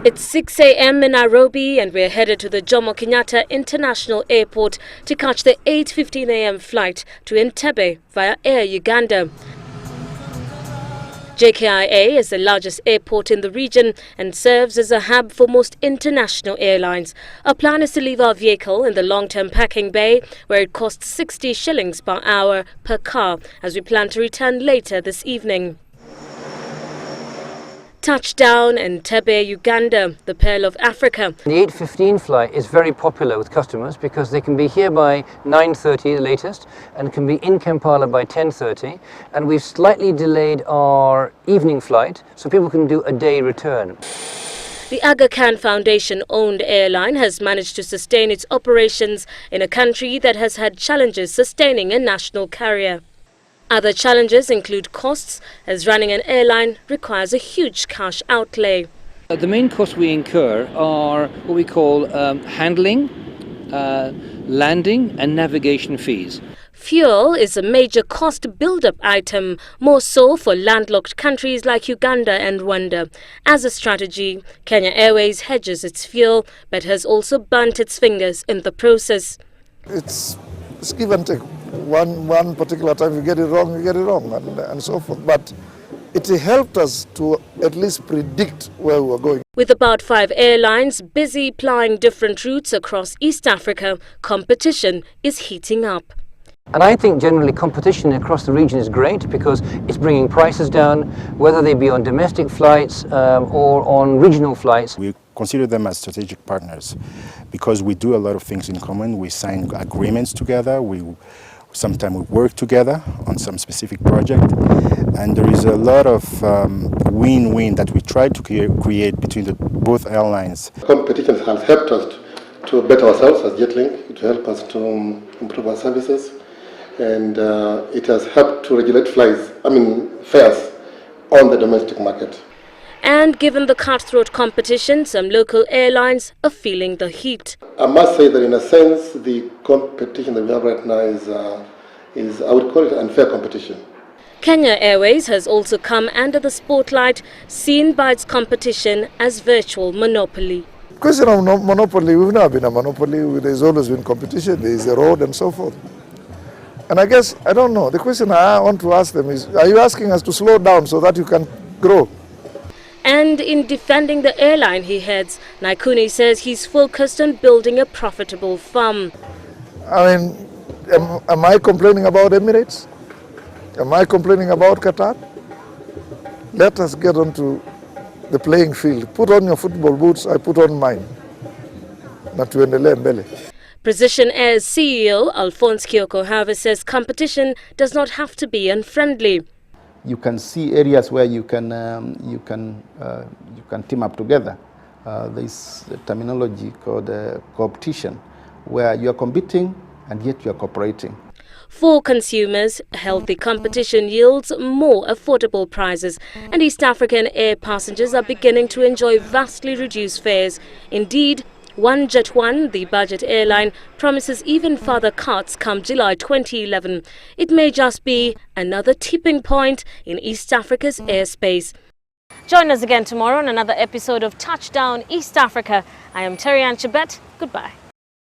It's 6 a.m. in Nairobi and we're headed to the Jomo Kenyatta International Airport to catch the 8:15 a.m. flight to Entebbe via Air Uganda. JKIA is the largest airport in the region and serves as a hub for most international airlines. Our plan is to leave our vehicle in the long-term parking bay where it costs 60 shillings per hour per car as we plan to return later this evening. Touchdown in Entebbe, Uganda, the Pearl of Africa. The 8:15 flight is very popular with customers because they can be here by 9:30 the latest and can be in Kampala by 10:30, and we've slightly delayed our evening flight so people can do a day return. The Aga Khan Foundation-owned airline has managed to sustain its operations in a country that has had challenges sustaining a national carrier. Other challenges include costs, as running an airline requires a huge cash outlay. The main costs we incur are what we call handling, landing and navigation fees. Fuel is a major cost build-up item, more so for landlocked countries like Uganda and Rwanda. As a strategy, Kenya Airways hedges its fuel, but has also burnt its fingers in the process. It's give and take. One particular time you get it wrong, and so forth. But it helped us to at least predict where we were going. With about 5 airlines busy plying different routes across East Africa, competition is heating up. And I think generally competition across the region is great because it's bringing prices down, whether they be on domestic flights or on regional flights. We consider them as strategic partners because we do a lot of things in common. We sign agreements together. Sometimes we work together on some specific project, and there is a lot of win-win that we try to create between both airlines. Competition has helped us to better ourselves as JetLink, to help us to improve our services, and it has helped to regulate fares on the domestic market. And given the cutthroat competition, some local airlines are feeling the heat. I must say that in a sense, the competition that we have right now is I would call it unfair competition. Kenya Airways has also come under the spotlight, seen by its competition as virtual monopoly. Question of monopoly, we've never been a monopoly. There's always been competition. There's a road and so forth. And I guess, I don't know, the question I want to ask them is, are you asking us to slow down so that you can grow? And in defending the airline he heads, Naikuni says he's focused on building a profitable firm. I mean, am I complaining about Emirates? Am I complaining about Qatar? Let us get onto the playing field. Put on your football boots, I put on mine. Na tuendelee mbele. Precision Air's CEO Alphonse Kioko, however, says competition does not have to be unfriendly. You can see areas where you can team up together. There's a terminology called competition, where you are competing and yet you are cooperating. For consumers, healthy competition yields more affordable prices, and East African air passengers are beginning to enjoy vastly reduced fares. Indeed, One Jet One, the budget airline, promises even further cuts come July 2011. It may just be another tipping point in East Africa's airspace. Join us again tomorrow on another episode of Touchdown East Africa. I am Terryanne Chebet. Goodbye.